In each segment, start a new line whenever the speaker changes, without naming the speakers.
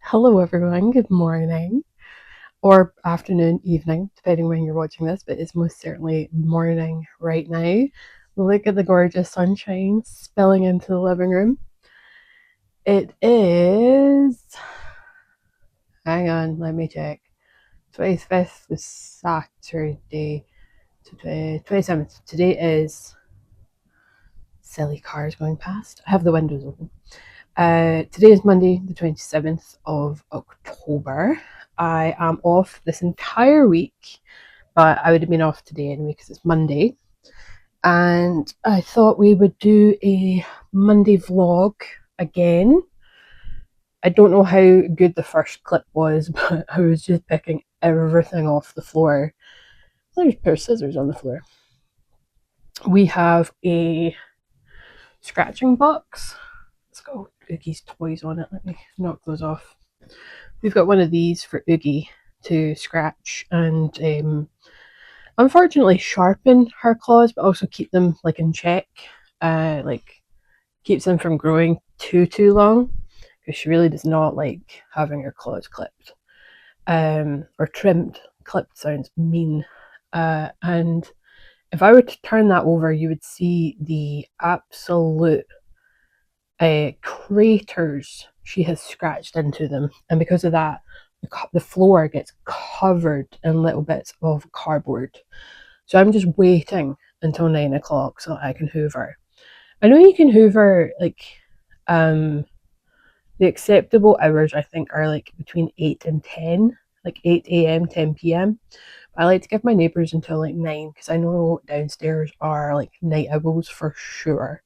Hello everyone, good morning, or afternoon, evening, depending when you're watching this, but it's most certainly morning right now. Look at the gorgeous sunshine spilling into the living room. It is, hang on, let me check, 25th is Saturday, 27th. Today is, silly cars going past, I have the windows open. Today is Monday, the 27th of October. I am off this entire week, but I would have been off today anyway because it's Monday. And I thought we would do a Monday vlog again. I don't know how good the first clip was, but I was just picking everything off the floor. There's a pair of scissors on the floor. We have a scratching box. It's got Oogie's toys on it. Let me knock those off. We've got one of these for Oogie to scratch and unfortunately sharpen her claws, but also keep them like in check. Like keeps them from growing too long, because she really does not like having her claws clipped or trimmed. Clipped sounds mean. And if I were to turn that over, you would see the absolute craters she has scratched into them, and because of that, the floor gets covered in little bits of cardboard. So I'm just waiting until 9 o'clock so I can hoover. I know you can hoover like the acceptable hours, I think, are like between 8 and 10, like 8 a.m, 10 p.m. I like to give my neighbours until like 9 because I know downstairs are like night owls for sure.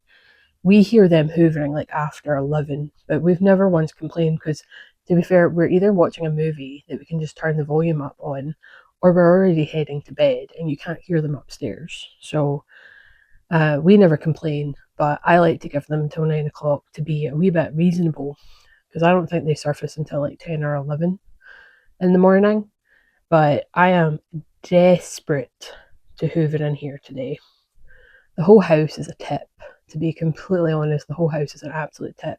We hear them hoovering like after 11, but we've never once complained because, to be fair, we're either watching a movie that we can just turn the volume up on, or we're already heading to bed and you can't hear them upstairs. So we never complain, but I like to give them until 9 o'clock to be a wee bit reasonable, because I don't think they surface until like 10 or 11 in the morning. But I am desperate to hoover in here today. The whole house is a tip. To be completely honest, the whole house is an absolute tip.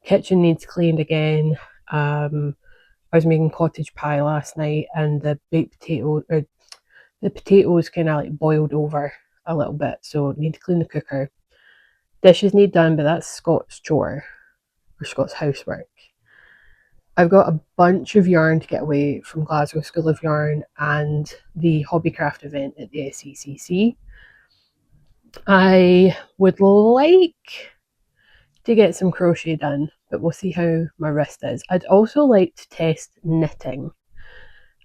Kitchen needs cleaned again. I was making cottage pie last night, and the baked potato, or the potatoes kind of like boiled over a little bit, so need to clean the cooker. Dishes need done, but that's Scott's chore, or Scott's housework. I've got a bunch of yarn to get away from Glasgow School of Yarn and the Hobbycraft event at the SECC. I would like to get some crochet done, but we'll see how my wrist is. I'd also like to test knitting,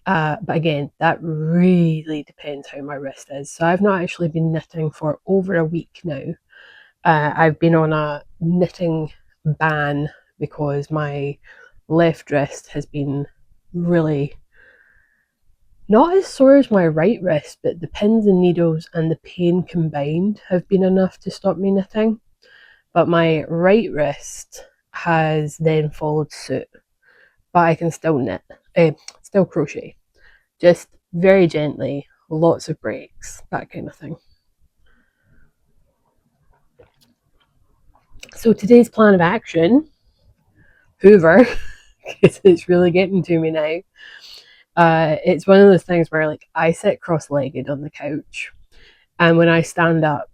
but again, that really depends how my wrist is. So I've not actually been knitting for over a week now. I've been on a knitting ban because my left wrist has been really not as sore as my right wrist, but the pins and needles and the pain combined have been enough to stop me knitting. But my right wrist has then followed suit, but I can still knit, still crochet, just very gently, lots of breaks, that kind of thing. So today's plan of action, hoover, because it's really getting to me now. It's one of those things where like I sit cross-legged on the couch, and when I stand up,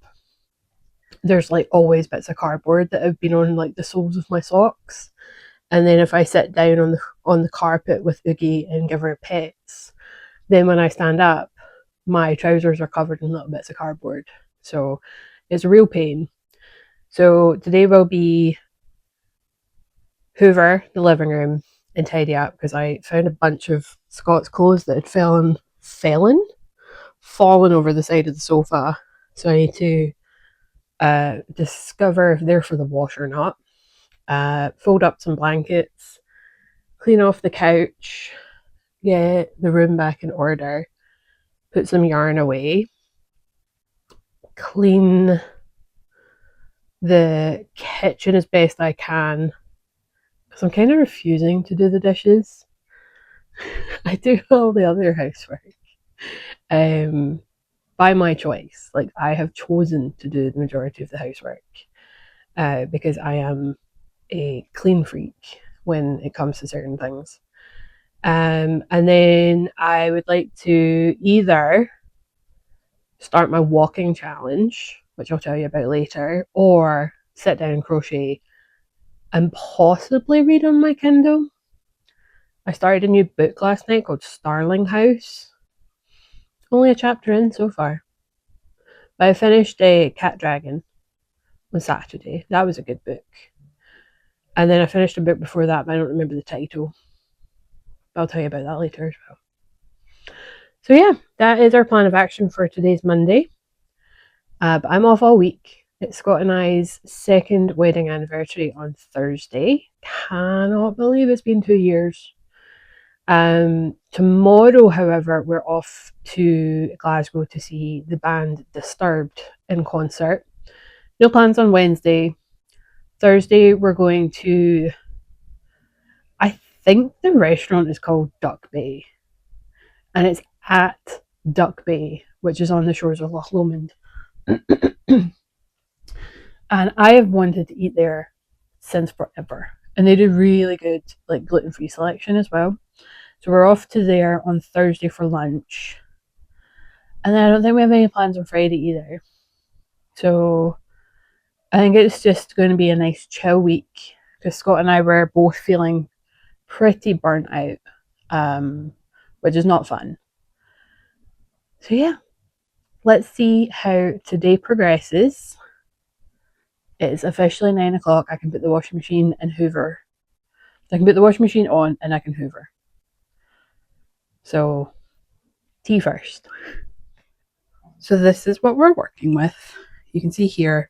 there's like always bits of cardboard that have been on like the soles of my socks. And then if I sit down on the carpet with Oogie and give her pets, then when I stand up, my trousers are covered in little bits of cardboard. So it's a real pain. So today will be hoover the living room and tidy up, because I found a bunch of Scott's clothes that had fallen over the side of the sofa. So I need to discover if they're for the wash or not. Fold up some blankets, clean off the couch, get the room back in order, put some yarn away, clean the kitchen as best I can, because I'm kind of refusing to do the dishes. I do all the other housework. By my choice. Like, I have chosen to do the majority of the housework because I am a clean freak when it comes to certain things. And then I would like to either start my walking challenge, which I'll tell you about later, or sit down and crochet and possibly read on my Kindle. I started a new book last night called Starling House. Only a chapter in so far. But I finished a Cat Dragon on Saturday. That was a good book. And then I finished a book before that, but I don't remember the title. But I'll tell you about that later as well. So yeah, that is our plan of action for today's Monday. But I'm off all week. It's Scott and I's second wedding anniversary on Thursday. Cannot believe it's been 2 years. Tomorrow, however, we're off to Glasgow to see the band Disturbed in concert. No plans on Wednesday. Thursday, we're going to, I think the restaurant is called Duck Bay. And it's at Duck Bay, which is on the shores of Loch Lomond. And I have wanted to eat there since forever. And they do really good, like, gluten-free selection as well. So we're off to there on Thursday for lunch. And then I don't think we have any plans on Friday either. So I think it's just going to be a nice chill week, because Scott and I were both feeling pretty burnt out, which is not fun. So yeah, let's see how today progresses. It's officially 9 o'clock. I can put the washing machine and hoover. I can put the washing machine on and I can hoover. So, tea first. So this is what we're working with. You can see here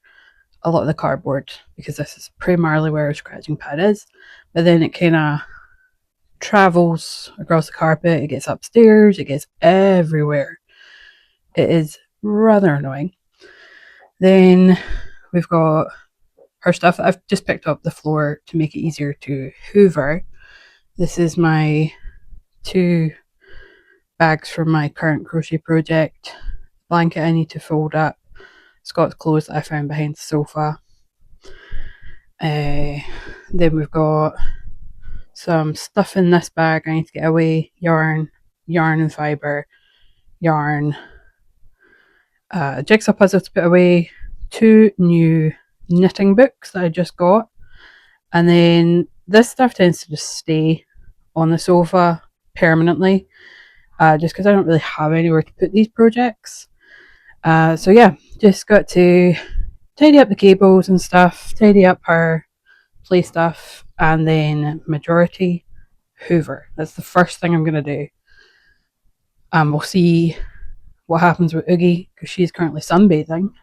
a lot of the cardboard, because this is primarily where our scratching pad is. But then it kind of travels across the carpet. It gets upstairs. It gets everywhere. It is rather annoying. Then we've got her stuff that I've just picked up the floor to make it easier to hoover. This is my 2 bags from my current crochet project. Blanket I need to fold up. Scott's clothes that I found behind the sofa. Then we've got some stuff in this bag I need to get away. Yarn and fibre, yarn, a jigsaw puzzle to put away, 2 new knitting books that I just got, and then this stuff tends to just stay on the sofa permanently, just because I don't really have anywhere to put these projects. So yeah, just got to tidy up the cables and stuff, tidy up her play stuff, and then majority hoover. That's the first thing I'm going to do. We'll see what happens with Oogie, because she's currently sunbathing.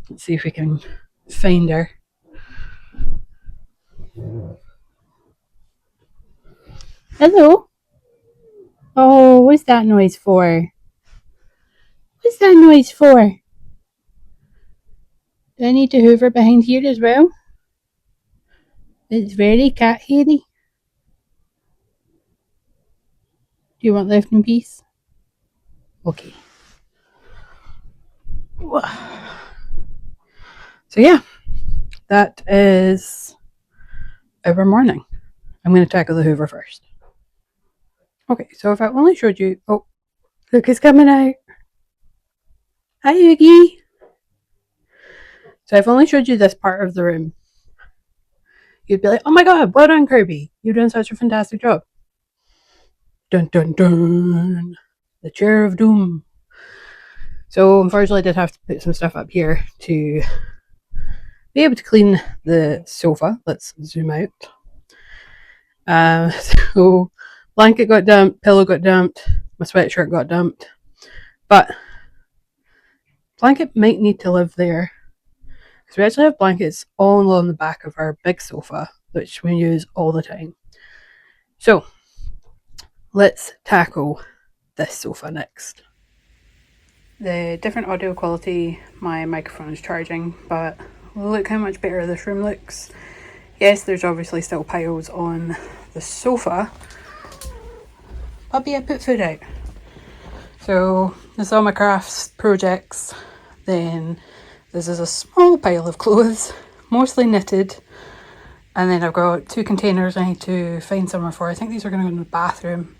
Let's see if we can find her. Hello. Oh, what's that noise for? What's that noise for? Do I need to hoover behind here as well? It's very cat hairy. Do you want left in peace? Okay. So yeah, that is our morning. I'm going to tackle the hoover first. Okay, so if I only showed you... Oh, look, it's coming out. Hi, Oogie. So I've only showed you this part of the room. You'd be like, oh my god, well done, Kirby. You've done such a fantastic job. Dun dun dun. The chair of doom. So unfortunately I did have to put some stuff up here to be able to clean the sofa. Let's zoom out. So blanket got dumped, pillow got dumped, my sweatshirt got dumped. But blanket might need to live there, because we actually have blankets all along the back of our big sofa, which we use all the time. So let's tackle this sofa next. The different audio quality, my microphone is charging, but look how much better this room looks. Yes, there's obviously still piles on the sofa. Puppy, I put food out.
So this is all my crafts projects. Then this is a small pile of clothes, mostly knitted. And then I've got 2 containers I need to find somewhere for. I think these are going to go in the bathroom.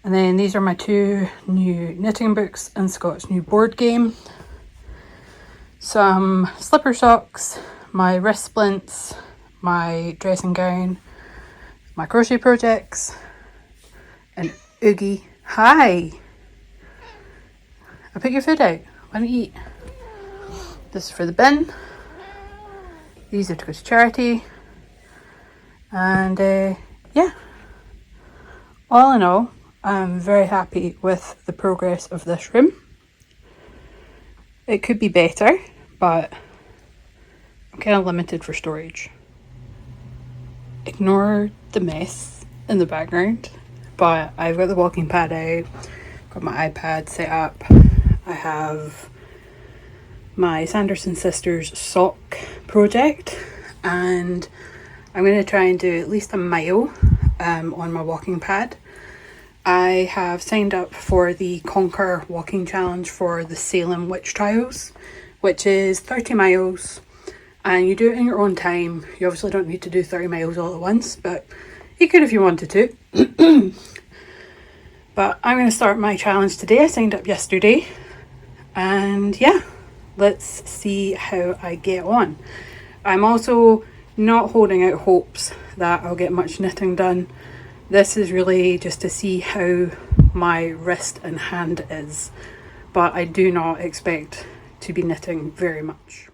And then these are my 2 new knitting books and Scott's new board game. Some slipper socks, my wrist splints, my dressing gown, my crochet projects, and Oogie. Hi! I put your food out. Why don't you eat? This is for the bin. These are to go to charity. And yeah, all in all, I'm very happy with the progress of this room. It could be better, but I'm kind of limited for storage. Ignore the mess in the background, but I've got the walking pad out, got my iPad set up. I have my Sanderson Sisters sock project, and I'm going to try and do at least a mile on my walking pad. I have signed up for the Conquer walking challenge for the Salem Witch Trials, which is 30 miles, and you do it in your own time. You obviously don't need to do 30 miles all at once, but you could if you wanted to. But I'm going to start my challenge today. I signed up yesterday, and yeah, let's see how I get on. I'm also not holding out hopes that I'll get much knitting done. This is really just to see how my wrist and hand is, but I do not expect to be knitting very much.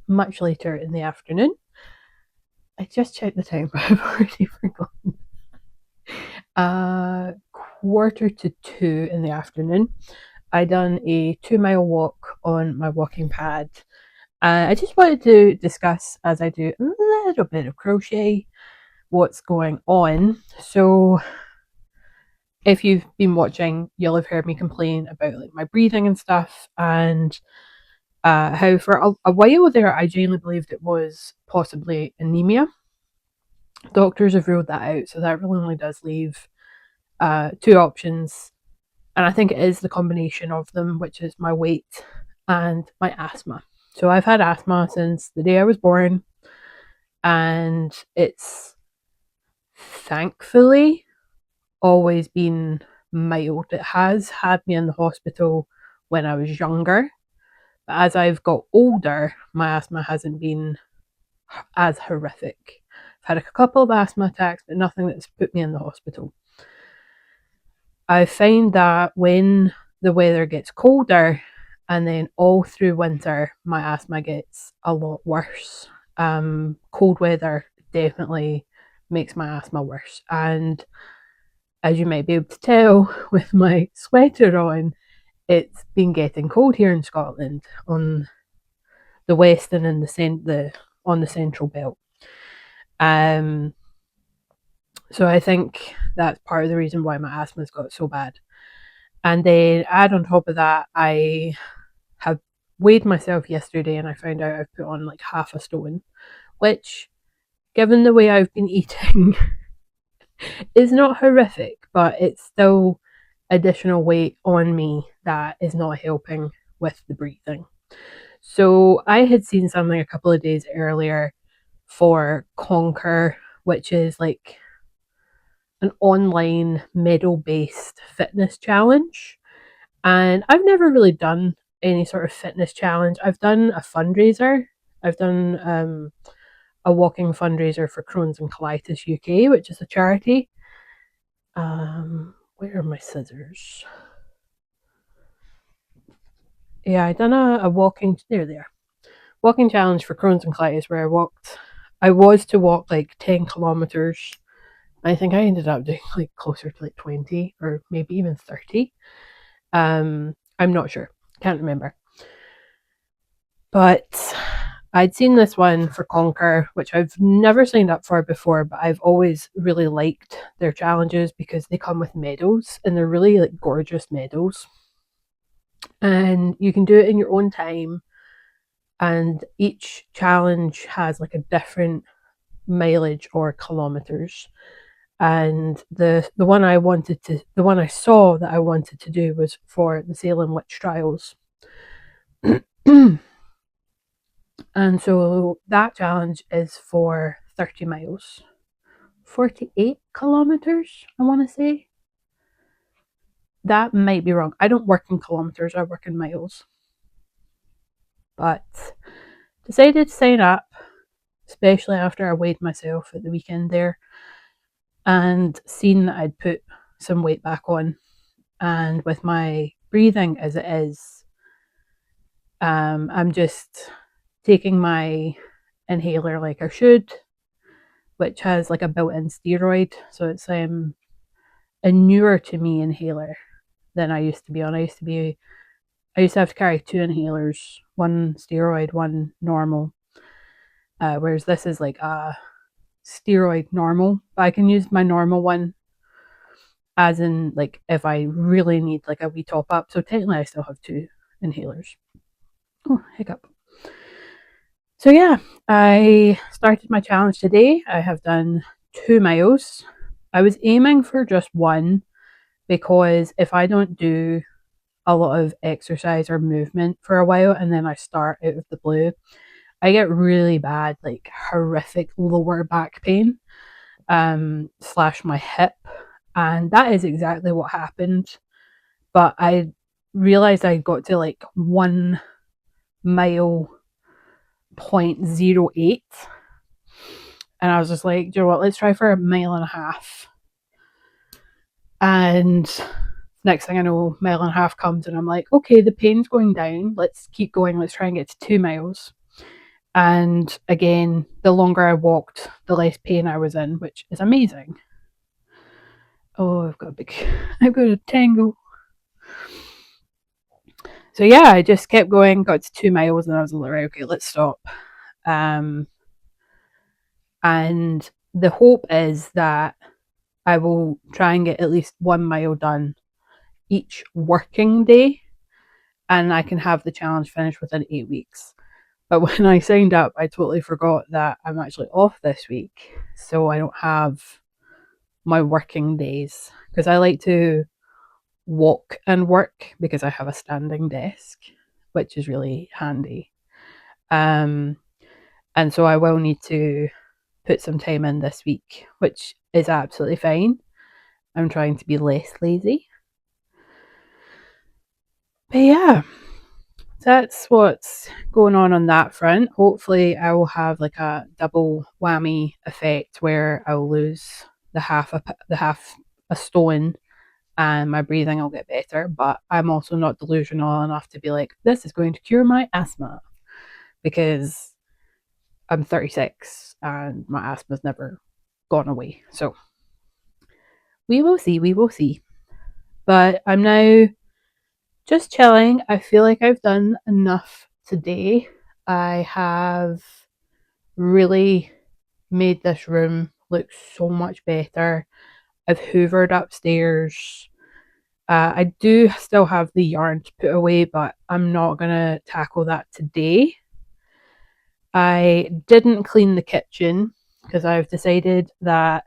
Much later in the afternoon. I just checked the time, but I've already forgotten. 1:45 in the afternoon. I done a 2-mile walk on my walking pad. I just wanted to discuss, as I do a little bit of crochet, what's going on. So if you've been watching, you'll have heard me complain about like my breathing and stuff, and how for a while there I genuinely believed it was possibly anemia. Doctors have ruled that out, so that really only does leave 2 options, and I think it is the combination of them, which is my weight and my asthma. So I've had asthma since the day I was born, and it's thankfully always been mild. It has had me in the hospital when I was younger, but as I've got older, my asthma hasn't been as horrific. I've had a couple of asthma attacks, but nothing that's put me in the hospital. I find that when the weather gets colder and then all through winter, my asthma gets a lot worse. Cold weather definitely makes my asthma worse. And as you might be able to tell with my sweater on, it's been getting cold here in Scotland on the west and in on the central belt. So I think that's part of the reason why my asthma's got so bad. And then add on top of that, I have weighed myself yesterday and I found out I've put on like half a stone, which, given the way I've been eating, is not horrific, but it's still additional weight on me that is not helping with the breathing. So I had seen something a couple of days earlier for Conquer, which is like an online medal based fitness challenge. And I've never really done any sort of fitness challenge. I've done a fundraiser. I've done a walking fundraiser for Crohn's and Colitis UK, which is a charity. Where are my scissors? Yeah, I done a walking, there they are, walking challenge for Crohn's and Colitis where I was to walk like 10 kilometers. I think I ended up doing like closer to like 20 or maybe even 30. I'm not sure, can't remember. But I'd seen this one for Conquer, which I've never signed up for before, but I've always really liked their challenges because they come with medals and they're really like gorgeous medals. And you can do it in your own time. And each challenge has like a different mileage or kilometers. And the one I saw that I wanted to do was for the Salem Witch Trials. And so that challenge is for 30 miles, 48 kilometers, I want to say. That might be wrong. I don't work in kilometers, I work in miles. But decided to sign up, especially after I weighed myself at the weekend there and seen that I'd put some weight back on. And with my breathing as it is, I'm just taking my inhaler like I should, which has like a built-in steroid. So it's a newer to me inhaler than I used to be on. I used to have to carry two inhalers, one steroid, one normal. Whereas this is like a steroid normal. But I can use my normal one as in like if I really need like a wee top up. So technically I still have two inhalers. Oh, hiccup. So yeah, I started my challenge today. I have done 2 miles. I was aiming for just one because if I don't do a lot of exercise or movement for a while and then I start out of the blue, I get really bad, like horrific lower back pain, slash my hip. And that is exactly what happened. But I realized I got to like 1 mile 0.08. And I was just like, do you know what? Let's try for 1.5 miles. And next thing I know, 1.5 miles comes, and I'm like, okay, the pain's going down. Let's keep going. Let's try and get to 2 miles. And again, the longer I walked, the less pain I was in, which is amazing. Oh, I've got a tangle. So yeah, I just kept going, got to 2 miles, and I was like, right, okay, let's stop. And the hope is that I will try and get at least 1 mile done each working day, and I can have the challenge finished within 8 weeks. But when I signed up, I totally forgot that I'm actually off this week, so I don't have my working days because I like to walk and work because I have a standing desk, which is really handy. Um, and so I will need to put some time in this week, which is absolutely fine. I'm trying to be less lazy. But yeah, that's what's going on that front. Hopefully, I will have like a double whammy effect where I'll lose the half a stone and my breathing will get better. But I'm also not delusional enough to be like, this is going to cure my asthma because I'm 36 and my asthma's never gone away. So we will see. We will see. But I'm now just chilling. I feel like I've done enough today. I have really made this room look so much better. I've hoovered upstairs. I do still have the yarn to put away, but I'm not going to tackle that today. I didn't clean the kitchen because I've decided that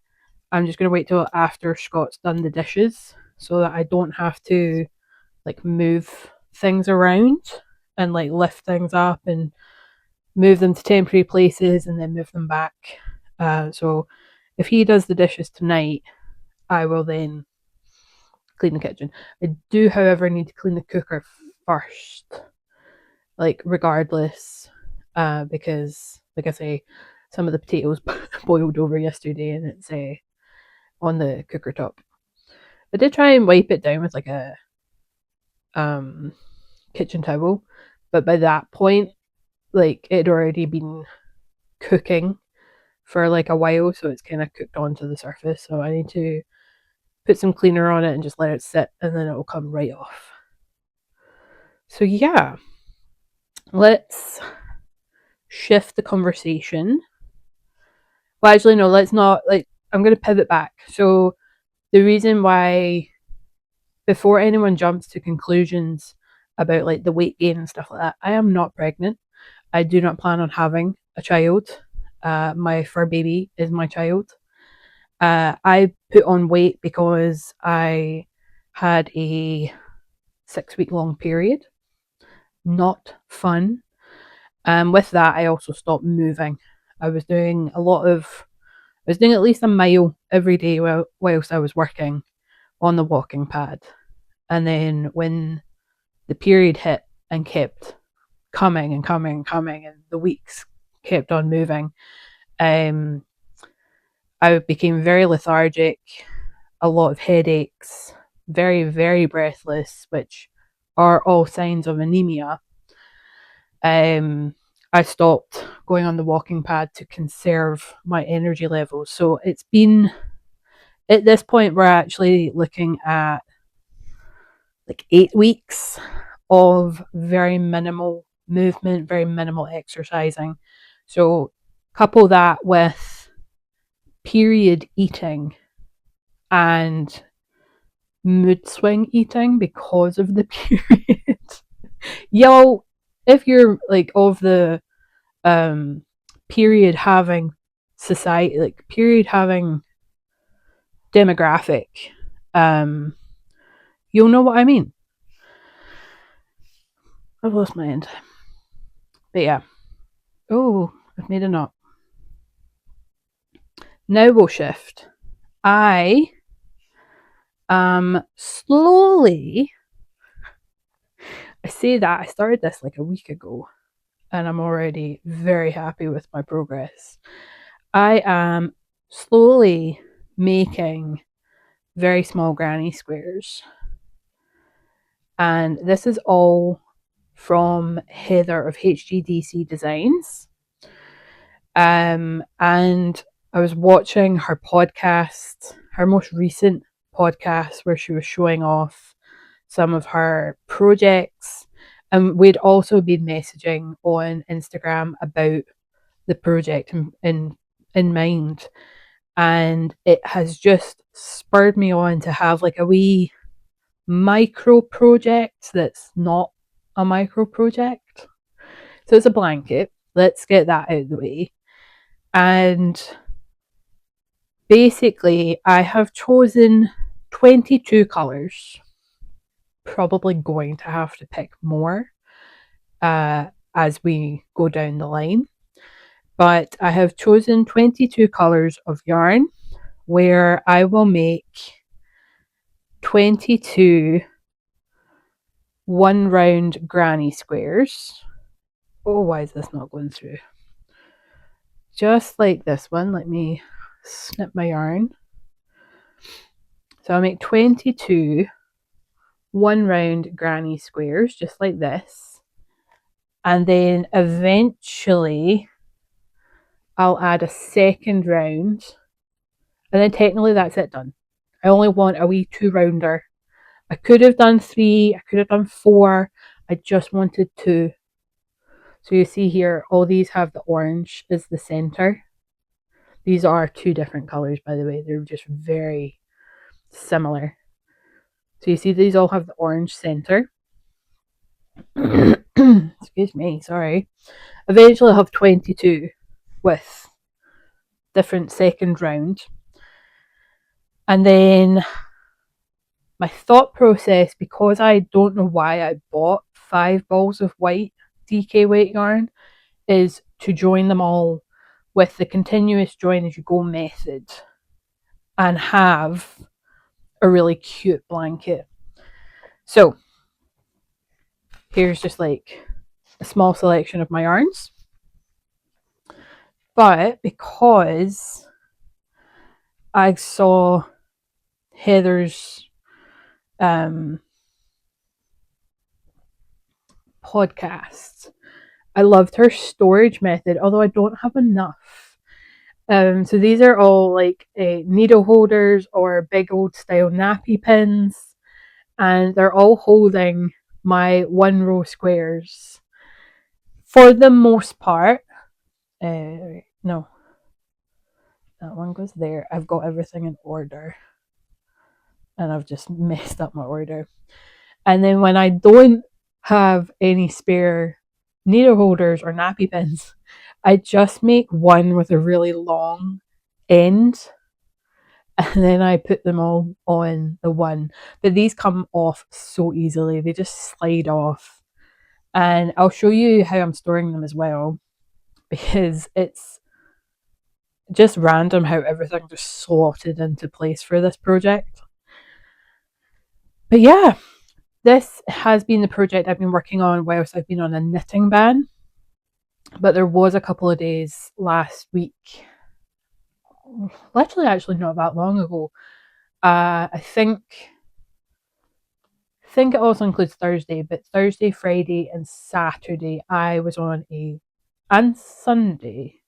I'm just going to wait till after Scott's done the dishes so that I don't have to like move things around and like lift things up and move them to temporary places and then move them back. So if he does the dishes tonight, I will then clean the kitchen. I do, however, need to clean the cooker first, like regardless, because, like I say, some of the potatoes boiled over yesterday, and it's on the cooker top. I did try and wipe it down with like a um, kitchen towel, but by that point, like it had already been cooking for like a while, so it's kind of cooked onto the surface. So I need to put some cleaner on it and just let it sit, and then it will come right off. So yeah, let's shift the conversation. Well, actually, no, let's not. Like, I'm going to pivot back. So the reason why, before anyone jumps to conclusions about like the weight gain and stuff like that, I am not pregnant. I do not plan on having a child. My fur baby is my child. I put on weight because I had a 6 week long period. Not fun. With that, I also stopped moving. I was doing a lot of, I was doing at least a mile every day whilst I was working on the walking pad. And then when the period hit and kept coming and coming and coming, and the weeks kept on moving, I became very lethargic, a lot of headaches, very, very breathless, which are all signs of anemia. I stopped going on the walking pad to conserve my energy levels. So it's been, at this point, we're actually looking at like 8 weeks of very minimal movement, very minimal exercising. So couple that with period eating and mood swing eating because of the period. Yo, if you're like of the um period having society, like period having demographic, um you'll know what I mean. I've lost my end. But yeah. Oh, I've made a knot. Now we'll shift. I am slowly, I say that I started this like a week ago, and I'm already very happy with my progress. I am slowly making very small granny squares, and this is all from Heather of HGDC Designs. And I was watching her podcast, her most recent podcast, where she was showing off some of her projects. And we'd also been messaging on Instagram about the project in mind. And it has just spurred me on to have like a wee micro project that's not a micro project. So it's a blanket. Let's get that out of the way. And basically, I have chosen 22 colours. Probably going to have to pick more as we go down the line. But I have chosen 22 colours of yarn where I will make 22 one round granny squares. Oh, why is this not going through? Just like this one. Let me snip my yarn. So I'll make 22 one round granny squares, just like this. And then eventually I'll add a second round. And then technically that's it done. I only want a wee 2 rounder. I could have done 3, I could have done 4. I just wanted 2. So you see here, all these have the orange as the center. These are 2 different colors, by the way. They're just very similar. So you see these all have the orange center. Excuse me, sorry. Eventually I'll have 22 with different second round. And then my thought process, because I don't know why I bought 5 balls of white DK weight yarn, is to join them all with the continuous join as you go method and have a really cute blanket. So here's just like a small selection of my yarns.
But because I saw Heather's podcast, I loved her storage method, although I don't have enough. So these are all like needle holders or big old style nappy pins, and they're all holding my 1 row squares for the most part. No, that one goes there. I've got everything in order, and I've just messed up my order. And then when I don't have any spare needle holders or nappy pins, I just make one with a really long end, and then I put them all on the one. But these come off so easily, they just slide off. And I'll show you how I'm storing them as well, because it's just random how everything just slotted into place for this project. But yeah, this has been the project I've been working on whilst I've been on a knitting ban. But there was a couple of days last week, literally actually not that long ago. I think it also includes Thursday, but Thursday, Friday, and Saturday I was on and Sunday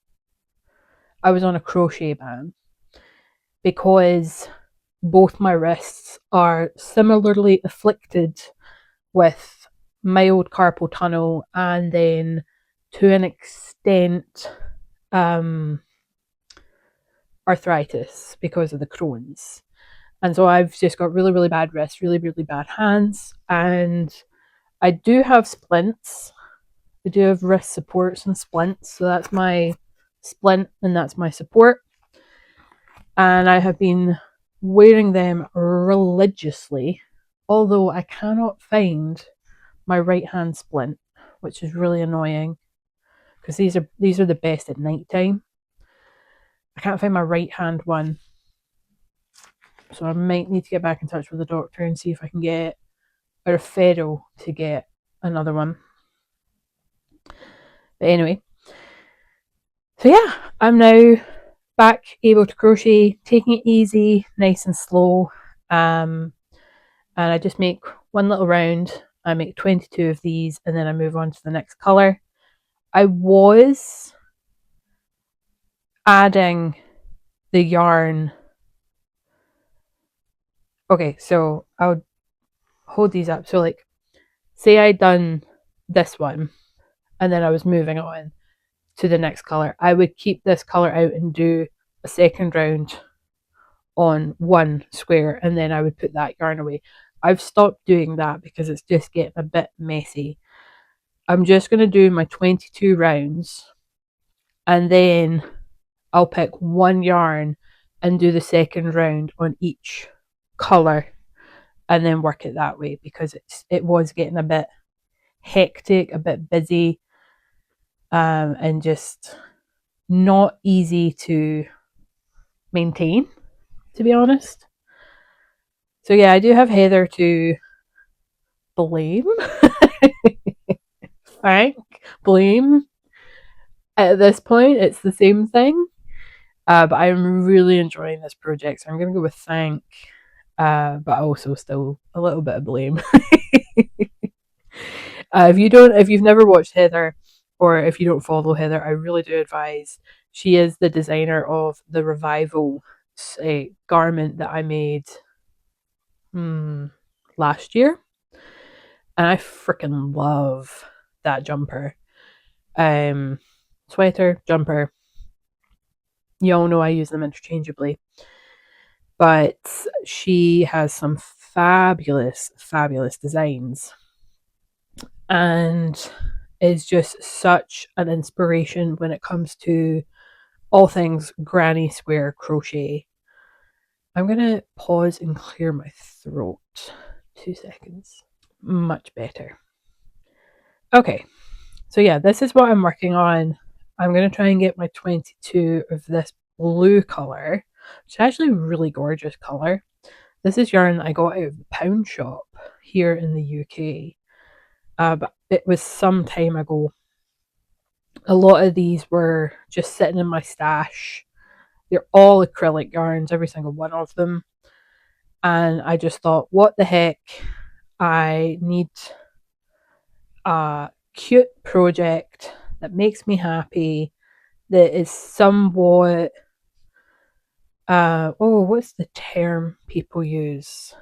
I was on a crochet ban because both my wrists are similarly afflicted with mild carpal tunnel and then to an extent arthritis because of the Crohn's. And so I've just got really, really bad wrists, really, really bad hands. And I do have splints. I do have wrist supports and splints. So that's my splint and that's my support. And I have been wearing them religiously, although I cannot find my right hand splint, which is really annoying because these are the best at night time. I can't find my right hand one, so I might need to get back in touch with the doctor and see if I can get a referral to get another one. But anyway, so yeah, I'm now back able to crochet, taking it easy, nice and slow. And I just make one little round. I make 22 of these and then I move on to the next colour. I was adding the yarn. Okay, so I'll hold these up. So like, say I'd done this one and then I was moving on to the next colour. I would keep this colour out and do a second round on one square and then I would put that yarn away. I've stopped doing that because it's just getting a bit messy. I'm just going to do my 22 rounds and then I'll pick one yarn and do the second round on each colour and then work it that way because it was getting a bit hectic, a bit busy, and just not easy to maintain, to be honest. So yeah, I do have Heather to blame. Thank, blame. At this point, it's the same thing. But I'm really enjoying this project, so I'm going to go with thank, but also still a little bit of blame. If you've never watched Heather, or if you don't follow Heather, I really do advise. She is the designer of the Revival garment that I made last year, and I freaking love that jumper. Sweater, jumper. You all know I use them interchangeably, but she has some fabulous, fabulous designs, and is just such an inspiration when it comes to all things granny square crochet. I'm going to pause and clear my throat. 2 seconds. Much better. Okay, so yeah, this is what I'm working on. I'm going to try and get my 22 of this blue colour, which is actually a really gorgeous colour. This is yarn that I got out of the pound shop here in the UK. But it was some time ago.
a lot of these were just sitting in my stash. They're all acrylic yarns, every single one of them. And I just thought, what the heck? I need a cute project that makes me happy, that is somewhat, what's the term people use?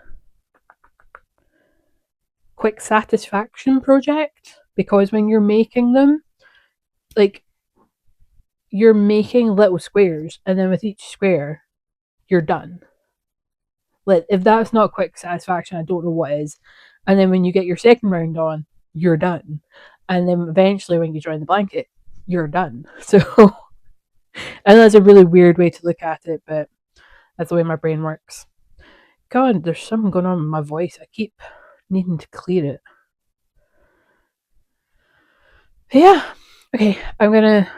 Quick satisfaction project. Because when you're making them, like, you're making little squares, and then with each square, you're done. Like, if that's not quick satisfaction, I don't know what is. And then when you get your second round on, you're done. And then eventually, when you join the blanket, you're done. So, and that's a really weird way to look at it, but that's the way my brain works. God, there's something going on with my voice. I keep needing to clear it. But yeah, okay, I'm gonna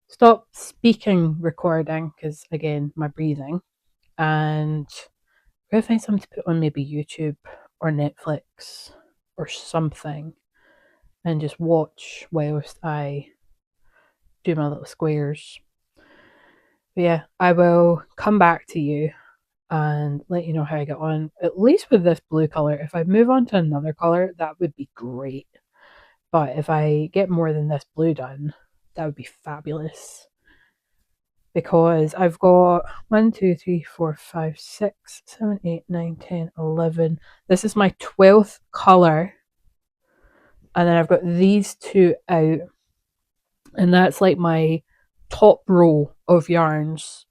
stop speaking recording because, again, my breathing, and I'm gonna find something to put on maybe YouTube or Netflix or something and just watch whilst I do my little squares. But yeah, I will come back to you and let you know how I get on, at least with this blue colour. If I move on to another colour, that would be great. But if I get more than this blue done, that would be fabulous. Because I've got 1, 2, 3, 4, 5, 6, 7, 8, 9, 10, 11. This is my 12th colour. And then I've got these two out. And that's like my top row of yarns.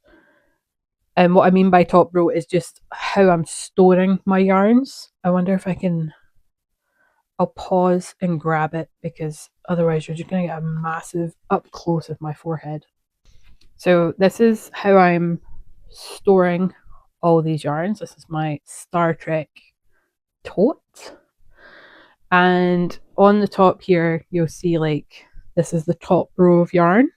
And what I mean by top row is just how I'm storing my yarns. I wonder if I can. I'll pause and grab it because otherwise you're just going to get a massive up close of my forehead. So this is how I'm storing all these yarns. This is my Star Trek tote. And on the top here, you'll see like this is the top row of yarn.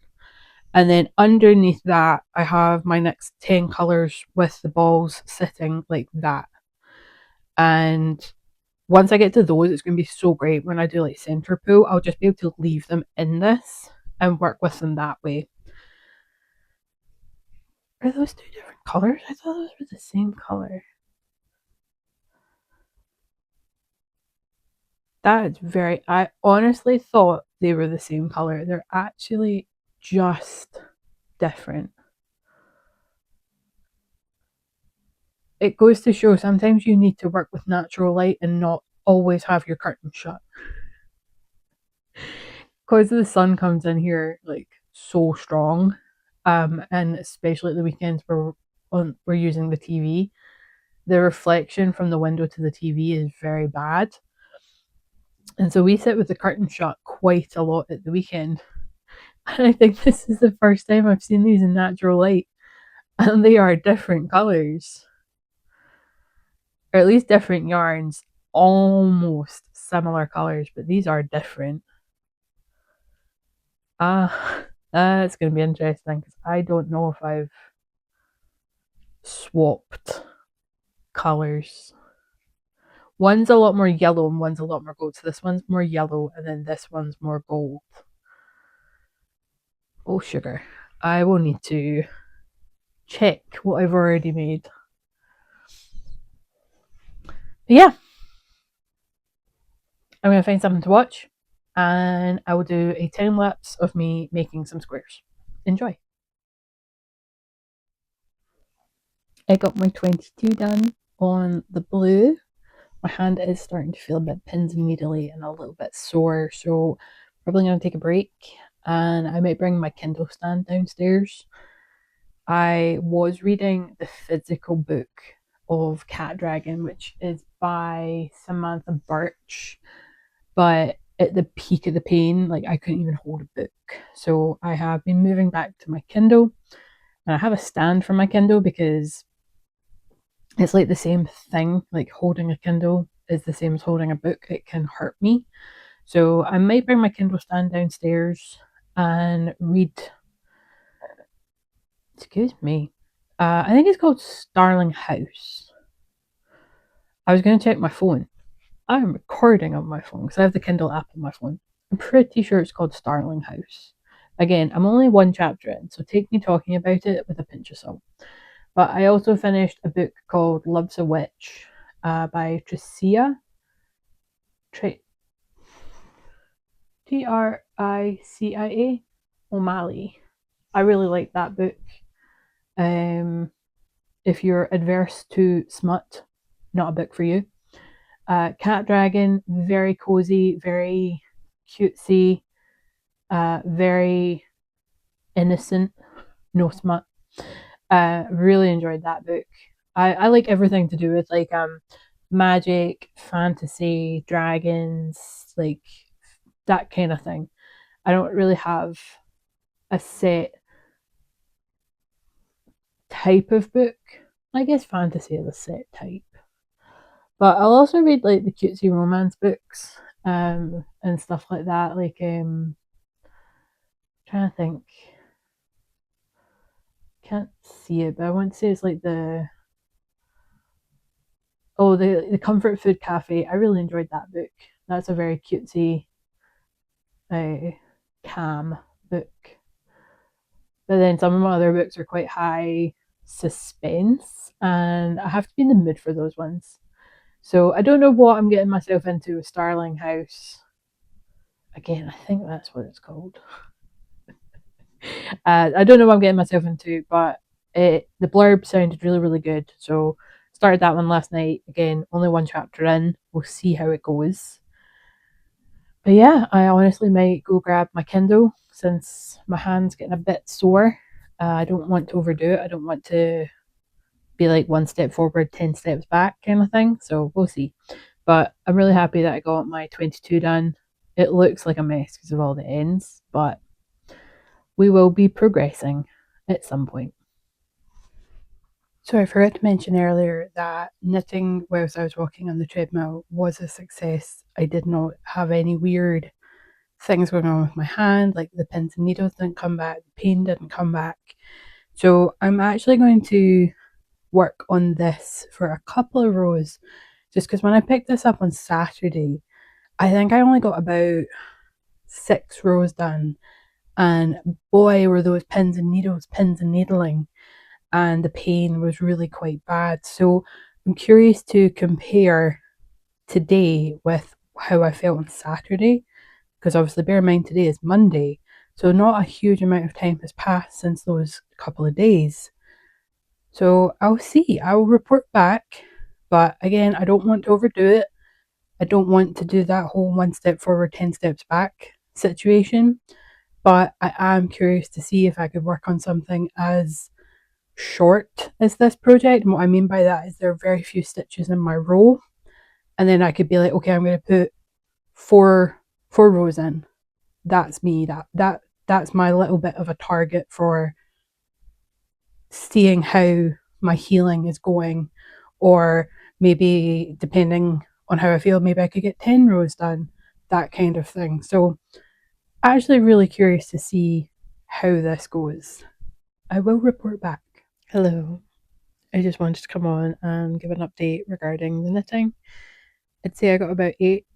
And then underneath that, I have my next 10 colours with the balls sitting like that. And once I get to those, it's going to be so great. When I do like center pull, I'll just be able to leave them in this and work with them that way. Are those two different colours? I thought those were the same colour. That is very. I honestly thought they were the same colour. They're actually just different. It goes to show sometimes you need to work with natural light and not always have your curtain shut. Because the sun comes in here like so strong, and especially at the weekends where we're using the TV, the reflection from the window to the TV is very bad. And so we sit with the curtain shut quite a lot at the weekend. And I think this is the first time I've seen these in natural light. And they are different colours. Or at least different yarns. Almost similar colours, but these are different. That's going to be interesting because I don't know if I've swapped colours. One's a lot more yellow and one's a lot more gold. So this one's more yellow and then this one's more gold. Oh, sugar. I will need to check what I've already made. But yeah. I'm going to find something to watch and I will do a time lapse of me making some squares. Enjoy. I got my 22 done on the blue. My hand is starting to feel a bit pins and needly and a little bit sore, so probably going to take a break and I might bring my Kindle stand downstairs. I was reading the physical book of Cat Dragon, which is by Samantha Birch, but at the peak of the pain, like I couldn't even hold a book. So I have been moving back to my Kindle, and I have a stand for my Kindle because it's like the same thing. Like holding a Kindle is the same as holding a book. It can hurt me. So I might bring my Kindle stand downstairs and read. Excuse me. I think it's called Starling House. I was going to check my phone. I'm recording on my phone because I have the Kindle app on my phone. I'm pretty sure it's called Starling House. Again, I'm only one chapter in, so take me talking about it with a pinch of salt. But I also finished a book called Love's a Witch by Tricia Tricia O'Malley. I really like that book. If you're adverse to smut, not a book for you. Cat Dragon, very cozy, very cutesy, very innocent, no smut. Really enjoyed that book. I like everything to do with like magic, fantasy, dragons, like that kind of thing. I don't really have a set type of book. I guess fantasy is a set type. But I'll also read like the cutesy romance books and stuff like that. Like trying to think. Can't see it, but I want to say it's like the Comfort Food Cafe. I really enjoyed that book. That's a very cutesy, uh, calm book. But then some of my other books are quite high suspense, and I have to be in the mood for those ones. So I don't know what I'm getting myself into with Starling House. Again, I think that's what it's called. I don't know what I'm getting myself into, but the blurb sounded really, really good. So started that one last night. Again, only one chapter in. We'll see how it goes. But yeah, I honestly might go grab my Kindle since my hand's getting a bit sore. I don't want to overdo it. I don't want to be like one step forward, 10 steps back kind of thing. So we'll see. But I'm really happy that I got my 22 done. It looks like a mess because of all the ends, but we will be progressing at some point. So I forgot to mention earlier that knitting whilst I was walking on the treadmill was a success. I did not have any weird things going on with my hand, like the pins and needles didn't come back, the pain didn't come back. So I'm actually going to work on this for a couple of rows, just because when I picked this up on Saturday, I think I only got about 6 rows done. And boy, were those pins and needles, pins and needling, and the pain was really quite bad. So I'm curious to compare today with how I felt on Saturday, because obviously, bear in mind, today is Monday. So not a huge amount of time has passed since those couple of days. So I'll see. I will report back. But again, I don't want to overdo it. I don't want to do that whole one step forward, 10 steps back situation. But I am curious to see if I could work on something as short as this project. And what I mean by that is there are very few stitches in my row. And then I could be like, okay, I'm going to put four rows in. That's me. That's my little bit of a target for seeing how my healing is going, or maybe depending on how I feel, maybe I could get 10 rows done, that kind of thing. So actually really curious to see how this goes. I will report back. Hello. I just wanted to come on and give an update regarding the knitting. I'd say I got about 8,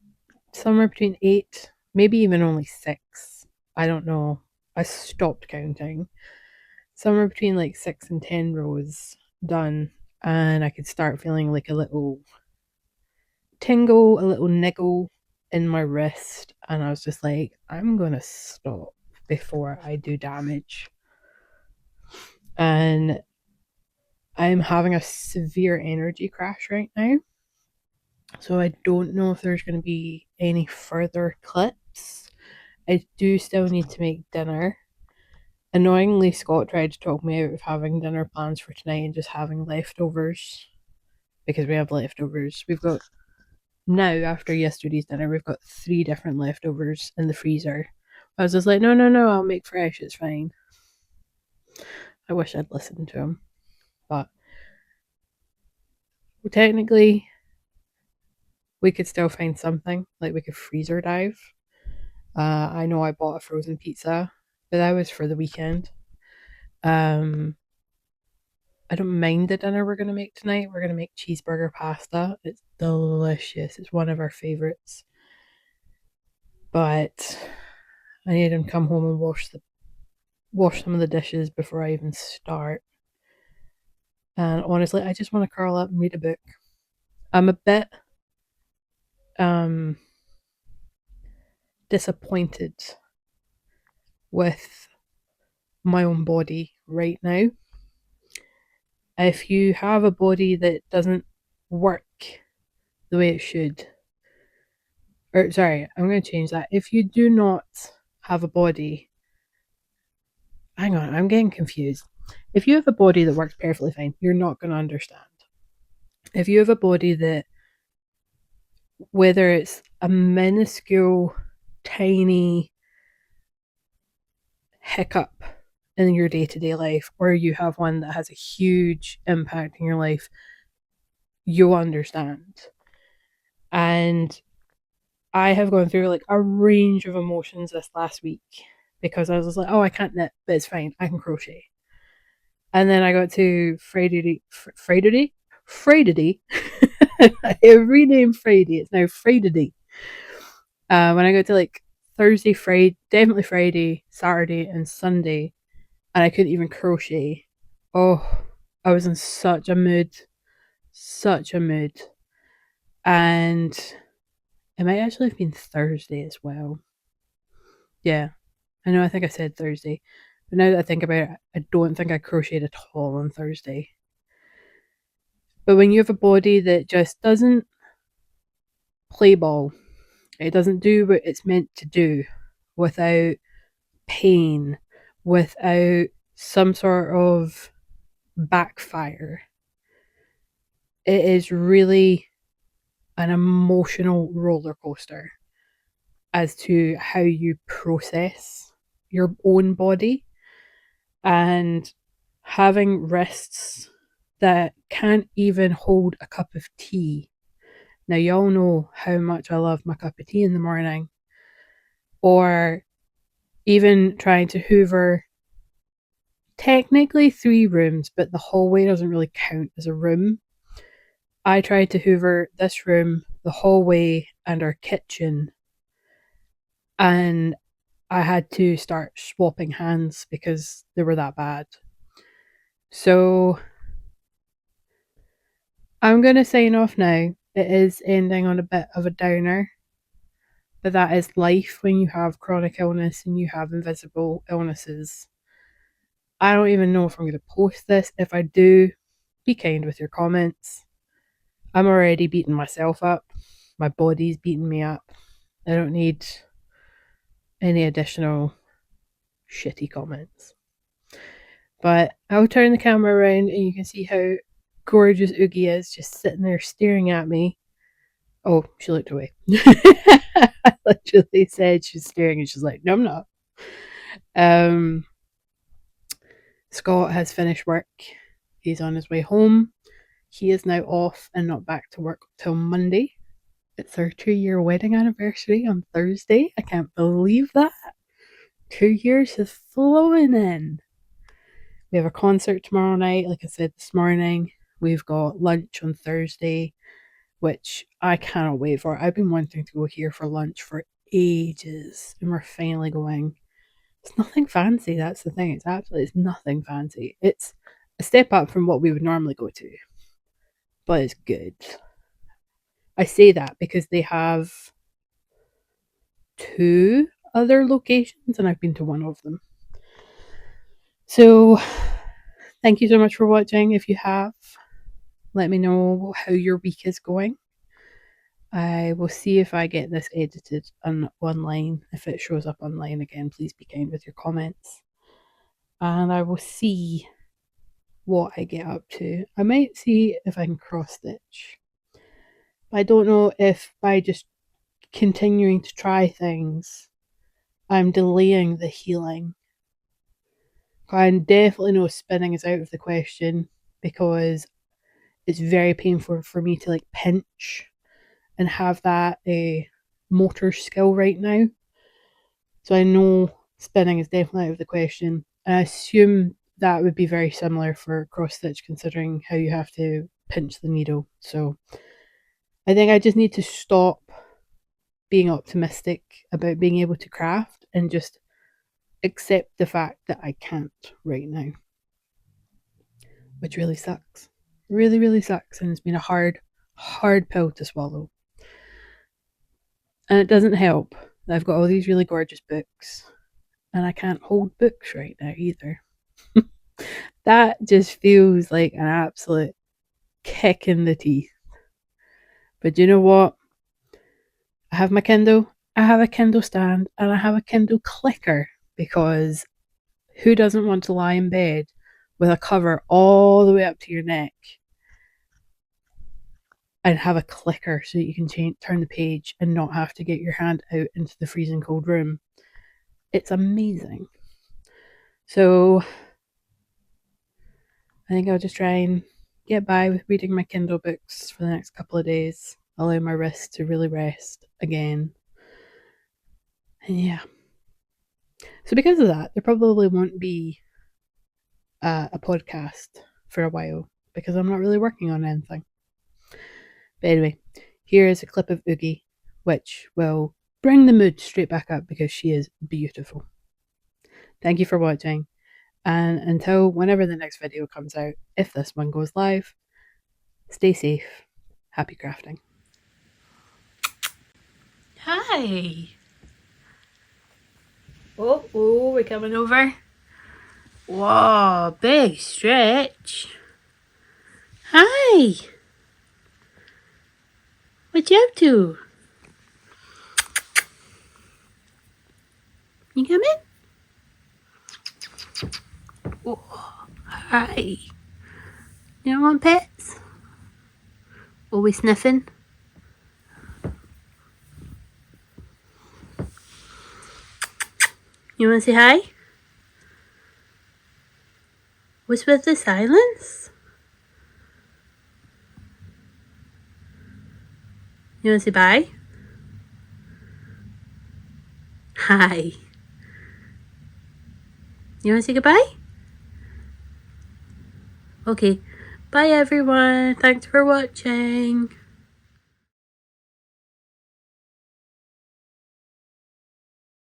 somewhere between 8, maybe even only 6. I don't know. I stopped counting. Somewhere between like 6 and 10 rows done, and I could start feeling like a little tingle, a little niggle in my wrist, and I was just like, I'm gonna stop before I do damage. And I'm having a severe energy crash right now, so I don't know if there's going to be any further clips. I do still need to make dinner. Annoyingly, Scott tried to talk me out of having dinner plans for tonight and just having leftovers, because we have leftovers. We've got now, after yesterday's dinner, we've got 3 different leftovers in the freezer. I was just like, no, no, no, I'll make fresh, it's fine. I wish I'd listened to him. But well, technically, we could still find something. Like, we could freezer dive. I know I bought a frozen pizza, but that was for the weekend. Um, I don't mind the dinner we're going to make tonight. We're going to make cheeseburger pasta. It's delicious. It's one of our favorites. But I need him to come home and wash the wash some of the dishes before I even start. And honestly, I just want to curl up and read a book. I'm a bit um, disappointed with my own body right now. If you have a body that doesn't work the way it should, or sorry, I'm going to change that. If you do not have a body, hang on, I'm getting confused. If you have a body that works perfectly fine, you're not going to understand. If you have a body that, whether it's a minuscule, tiny hiccup in your day to day life, or you have one that has a huge impact in your life, you'll understand. And I have gone through like a range of emotions this last week because I was like, oh, I can't knit, but it's fine. I can crochet. And then I got to Friday. I renamed Friday. It's now Friday. When I got to like Thursday, Friday, definitely Friday, Saturday, and Sunday, and I couldn't even crochet. Oh, I was in such a mood. Such a mood. And it might actually have been Thursday as well. Yeah, I know, I think I said Thursday. But now that I think about it, I don't think I crocheted at all on Thursday. But when you have a body that just doesn't play ball, it doesn't do what it's meant to do without pain, without some sort of backfire, it is really an emotional roller coaster as to how you process your own body, and having wrists that can't even hold a cup of tea. Now, y'all know how much I love my cup of tea in the morning, or even trying to hoover technically 3 rooms, but the hallway doesn't really count as a room. I tried to hoover this room, the hallway, and our kitchen, and I had to start swapping hands because they were that bad. So I'm going to sign off now. It is ending on a bit of a downer, but that is life when you have chronic illness and you have invisible illnesses. I don't even know if I'm going to post this. If I do, be kind with your comments. I'm already beating myself up. My body's beating me up. I don't need any additional shitty comments. But I'll turn the camera around and you can see how gorgeous Oogie is, just sitting there staring at me. Oh, she looked away. I literally said she's staring and she's like, no, I'm not. Um, Scott has finished work. He's on his way home. He is now off and not back to work till Monday. It's our 2-year wedding anniversary on Thursday. I can't believe that. 2 years has flown in. We have a concert tomorrow night, like I said this morning. We've got lunch on Thursday, which I cannot wait for. I've been wanting to go here for lunch for ages, and we're finally going. It's nothing fancy, that's the thing. It's nothing fancy. It's a step up from what we would normally go to, but it's good. I say that because they have 2 other locations, and I've been to one of them. So, thank you so much for watching. If you have, let me know how your week is going. I will see if I get this edited online. If it shows up online again, please be kind with your comments. And I will see what I get up to. I might see if I can cross stitch. I don't know if by just continuing to try things, I'm delaying the healing. I definitely know spinning is out of the question because it's very painful for me to like pinch and have that motor skill right now. So I know spinning is definitely out of the question. And I assume that would be very similar for cross stitch, considering how you have to pinch the needle. So I think I just need to stop being optimistic about being able to craft and just
except the fact that I can't right now, which really sucks. Really, really sucks. And it's been a hard, hard pill to swallow. And it doesn't help that I've got all these really gorgeous books and I can't hold books right now either. That just feels like an absolute kick in the teeth. But you know what? I have my Kindle, I have a Kindle stand, and I have a Kindle clicker because who doesn't want to lie in bed with a cover all the way up to your neck and have a clicker so that you can turn the page and not have to get your hand out into the freezing cold room? It's amazing. So I think I'll just try and get by with reading my Kindle books for the next couple of days, allow my wrist to really rest again. And yeah. So because of that, there probably won't be a podcast for a while because I'm not really working on anything. But anyway, here is a clip of Oogie, which will bring the mood straight back up because she is beautiful. Thank you for watching, and until whenever the next video comes out, if this one goes live, stay safe. Happy crafting. Hi. Oh, we're coming over. Whoa, big stretch. Hi. What you up to? You coming? Oh, hi. You don't want pets? Always sniffing? You want to say hi? What's with the silence? You want to say bye? Hi. You want to say goodbye? Okay. Bye everyone. Thanks for watching.